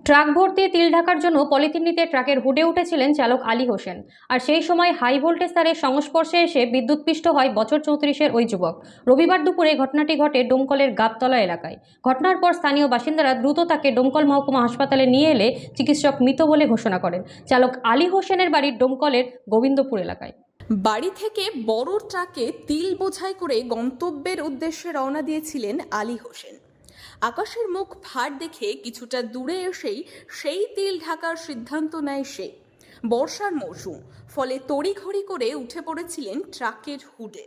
Truck ভর্তি তিল ঢাকার জন্য পলিথিন নিতে ট্রাকের হুডে উঠেছিলেন চালক আলী হোসেন। আর সেই সময় হাই ভোল্টেজ তারের সংস্পর্শে এসে বিদ্যুৎপৃষ্ট হয় বছর 34-এর ওই যুবক। রবিবার দুপুরে ঘটনাটি ঘটে ডোমকলের গাবতলা এলাকায়। ঘটনার পর স্থানীয় বাসিন্দারা দ্রুত তাকে ডোমকল মহকুমা হাসপাতালে নিয়ে এলে চিকিৎসক মৃত বলে ঘোষণা করেন। চালক আলী হোসেনের বাড়ি ডোমকলের গোবিন্দপুর এলাকায়। বাড়ি থেকে বড় ট্রাকে তিল বোঝাই করে গন্তব্যের উদ্দেশ্যে রওনা দিয়েছিলেন আলী হোসেন। আকাশের মুখ ভার দেখে কিছুটা দূরে এসেই সেই তিল ঢাকার সিদ্ধান্ত নেয় সে। বর্ষার মৌসুম, ফলে তড়িঘড়ি করে উঠে পড়েছিলেন ট্রাকের হুডে।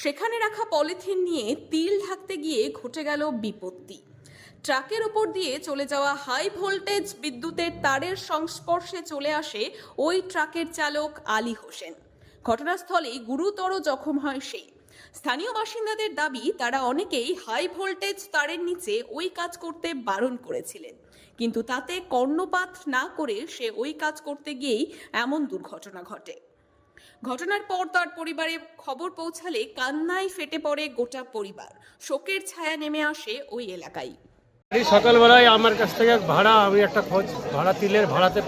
সেখানে রাখা পলিথিন নিয়ে তিল ঢাকতে গিয়ে ঘটে গেল বিপত্তি। ট্রাকের ওপর দিয়ে চলে যাওয়া হাই ভোল্টেজ বিদ্যুতের তারের সংস্পর্শে চলে আসে ওই ট্রাকের চালক আলী হোসেন। ঘটনাস্থলেই গুরুতর জখম হয় সে। স্থানীয় বাসিন্দাদের দাবি, তারা অনেকেই হাই ভোল্টেজ তারের নিচে ওই কাজ করতে বারণ করেছিলেন, কিন্তু তাতে কর্ণপাত না করে সে ওই কাজ করতে গিয়েই এমন দুর্ঘটনা ঘটে। ঘটনার পর তার পরিবারে খবর পৌঁছালে কান্নায় ফেটে পড়ে গোটা পরিবার। শোকের ছায়া নেমে আসে ওই এলাকায়। এই সকালবেলায় আমার কাছ থেকে আমি একটা ভাড়া তিলের ভাড়াতে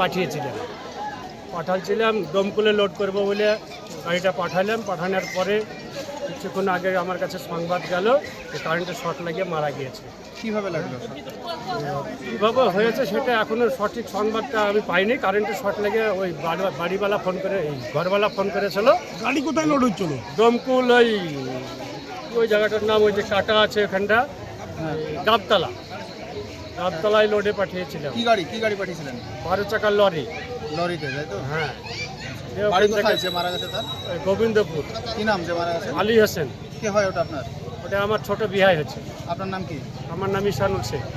পাঠাচ্ছিলাম দমকলে লোড করব বলে গাড়িটা পাঠালাম। পাঠানোর পরে কিছুক্ষণ আগে আমার কাছে সংবাদ গেল যে কারেন্টের শর্ট লাগিয়ে মারা গিয়েছে। কিভাবে লাগলো? কীভাবে হয়েছে সেটা এখনও সঠিক সংবাদটা আমি পাইনি। কারেন্টের শর্ট লেগে ওই বাড়িওয়ালা ফোন করে, ঘরওয়ালা ফোন করেছিল। গাড়ি কোথায় লোড হচ্ছিল? দমকুল ওই জায়গাটার নাম ওই যে কাটা আছে ওখানটা, গাবতলায় লোডে পাঠিয়েছিলাম। কি গাড়ি পাঠিয়েছিলেন? 12 চাকার লরিতে, তাই তো? হ্যাঁ। বাড়ি কোথায় যে মারা গেছে তার? গোবিন্দপুর। কি নাম যে মারা গেছে? আলী হোসেন। কে হয় ওটা আপনার? ওটা আমার ছোট বিহাই হচ্ছে। আপনার নাম কি? আমার নাম ইসানুল শেখ।